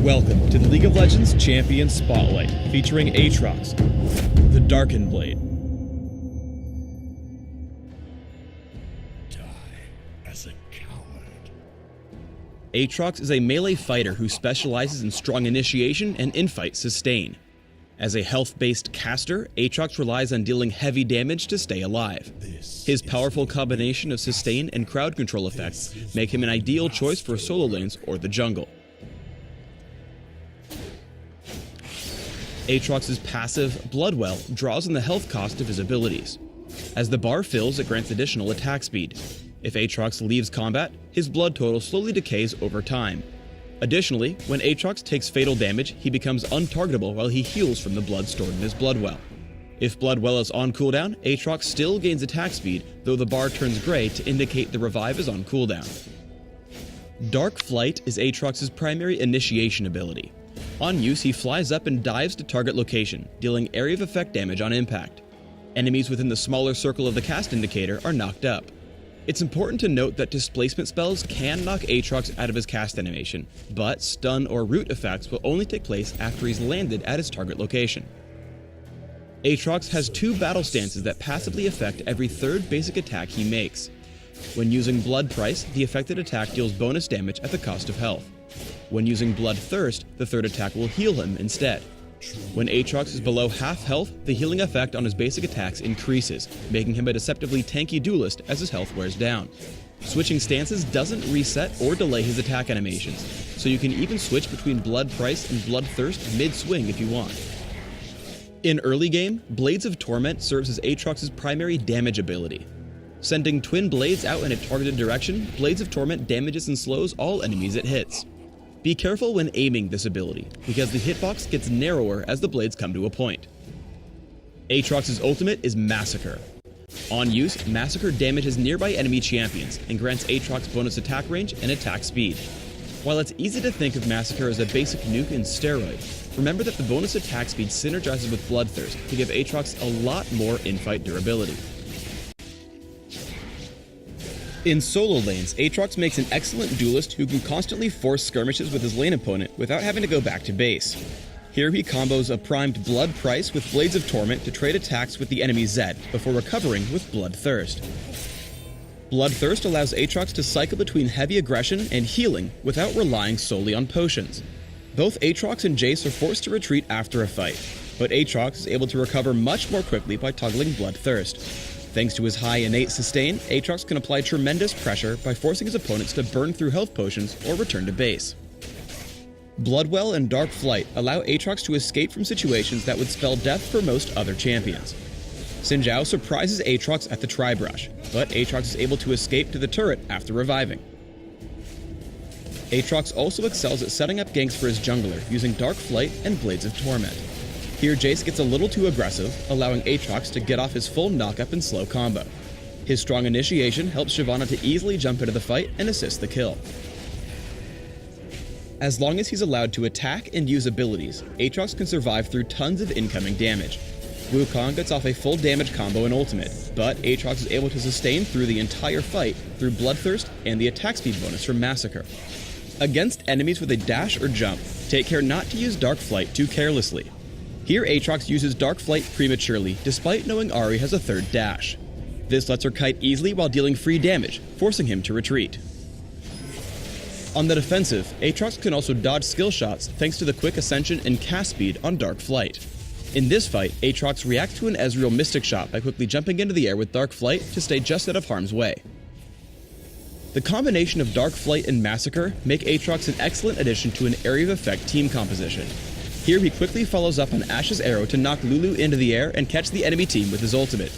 Welcome to the League of Legends Champion Spotlight, featuring Aatrox, the Darkened Blade. Die as a coward. Aatrox is a melee fighter who specializes in strong initiation and infight sustain. As a health-based caster, Aatrox relies on dealing heavy damage to stay alive. His powerful combination of sustain and crowd control effects make him an ideal choice for solo lanes or the jungle. Aatrox's passive, Bloodwell, draws on the health cost of his abilities. As the bar fills, it grants additional attack speed. If Aatrox leaves combat, his blood total slowly decays over time. Additionally, when Aatrox takes fatal damage, he becomes untargetable while he heals from the blood stored in his Bloodwell. If Bloodwell is on cooldown, Aatrox still gains attack speed, though the bar turns gray to indicate the revive is on cooldown. Dark Flight is Aatrox's primary initiation ability. On use, he flies up and dives to target location, dealing area of effect damage on impact. Enemies within the smaller circle of the cast indicator are knocked up. It's important to note that displacement spells can knock Aatrox out of his cast animation, but stun or root effects will only take place after he's landed at his target location. Aatrox has two battle stances that passively affect every third basic attack he makes. When using Blood Price, the affected attack deals bonus damage at the cost of health. When using Bloodthirst, the third attack will heal him instead. When Aatrox is below half health, the healing effect on his basic attacks increases, making him a deceptively tanky duelist as his health wears down. Switching stances doesn't reset or delay his attack animations, so you can even switch between Blood Price and Bloodthirst mid-swing if you want. In early game, Blades of Torment serves as Aatrox's primary damage ability. Sending twin blades out in a targeted direction, Blades of Torment damages and slows all enemies it hits. Be careful when aiming this ability, because the hitbox gets narrower as the blades come to a point. Aatrox's ultimate is Massacre. On use, Massacre damages nearby enemy champions and grants Aatrox bonus attack range and attack speed. While it's easy to think of Massacre as a basic nuke in steroid, remember that the bonus attack speed synergizes with Bloodthirst to give Aatrox a lot more infight durability. In solo lanes, Aatrox makes an excellent duelist who can constantly force skirmishes with his lane opponent without having to go back to base. Here he combos a primed Blood Price with Blades of Torment to trade attacks with the enemy Zed before recovering with Bloodthirst. Bloodthirst allows Aatrox to cycle between heavy aggression and healing without relying solely on potions. Both Aatrox and Jace are forced to retreat after a fight, but Aatrox is able to recover much more quickly by toggling Bloodthirst. Thanks to his high innate sustain, Aatrox can apply tremendous pressure by forcing his opponents to burn through health potions or return to base. Bloodwell and Dark Flight allow Aatrox to escape from situations that would spell death for most other champions. Xin Zhao surprises Aatrox at the Tri-Brush, but Aatrox is able to escape to the turret after reviving. Aatrox also excels at setting up ganks for his jungler using Dark Flight and Blades of Torment. Here Jace gets a little too aggressive, allowing Aatrox to get off his full knock-up and slow combo. His strong initiation helps Shyvana to easily jump into the fight and assist the kill. As long as he's allowed to attack and use abilities, Aatrox can survive through tons of incoming damage. Wukong gets off a full damage combo and ultimate, but Aatrox is able to sustain through the entire fight through Bloodthirst and the attack speed bonus from Massacre. Against enemies with a dash or jump, take care not to use Dark Flight too carelessly. Here Aatrox uses Dark Flight prematurely, despite knowing Ahri has a third dash. This lets her kite easily while dealing free damage, forcing him to retreat. On the defensive, Aatrox can also dodge skill shots thanks to the quick ascension and cast speed on Dark Flight. In this fight, Aatrox reacts to an Ezreal Mystic Shot by quickly jumping into the air with Dark Flight to stay just out of harm's way. The combination of Dark Flight and Massacre make Aatrox an excellent addition to an area of effect team composition. Here he quickly follows up on Ashe's arrow to knock Lulu into the air and catch the enemy team with his ultimate.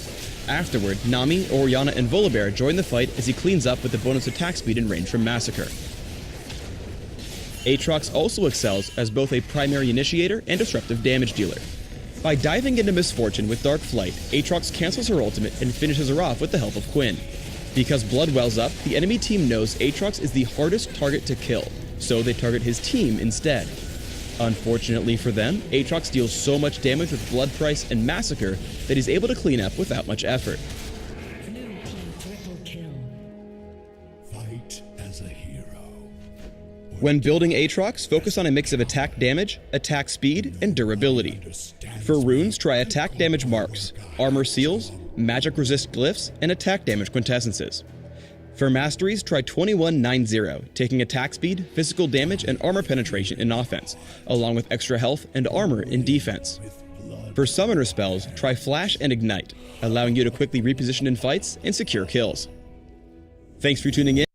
Afterward, Nami, Orianna, and Volibear join the fight as he cleans up with the bonus attack speed and range from Massacre. Aatrox also excels as both a primary initiator and disruptive damage dealer. By diving into Misfortune with Dark Flight, Aatrox cancels her ultimate and finishes her off with the help of Quinn. Because blood wells up, the enemy team knows Aatrox is the hardest target to kill, so they target his team instead. Unfortunately for them, Aatrox deals so much damage with Blood Price and Massacre that he's able to clean up without much effort. Blue team triple kill. Fight as a hero, or When building Aatrox, focus on a mix of attack damage, attack speed, and durability. For runes, try attack damage marks, armor seals, magic resist glyphs, and attack damage quintessences. For masteries, try 2190, taking attack speed, physical damage, and armor penetration in offense, along with extra health and armor in defense. For summoner spells, try Flash and Ignite, allowing you to quickly reposition in fights and secure kills. Thanks for tuning in.